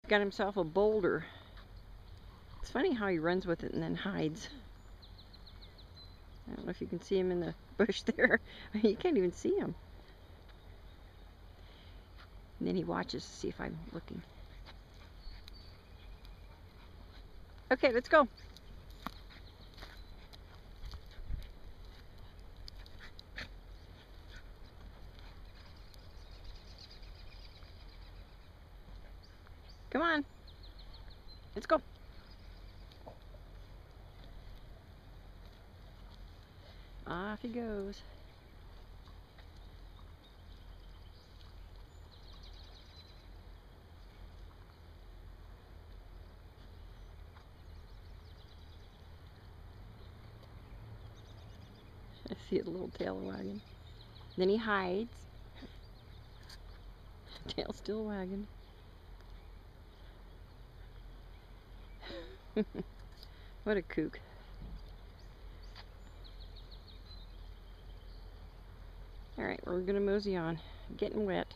Got himself a boulder. It's funny how he runs with it and then hides. I don't know if you can see him in the bush there. You can't even see him. And then he watches to see if I'm looking. Okay, let's go. Come on. Let's go. Off he goes. I see a little tail wagging. Then he hides. Tail still wagging. What a kook. Alright, we're gonna mosey on. Getting wet.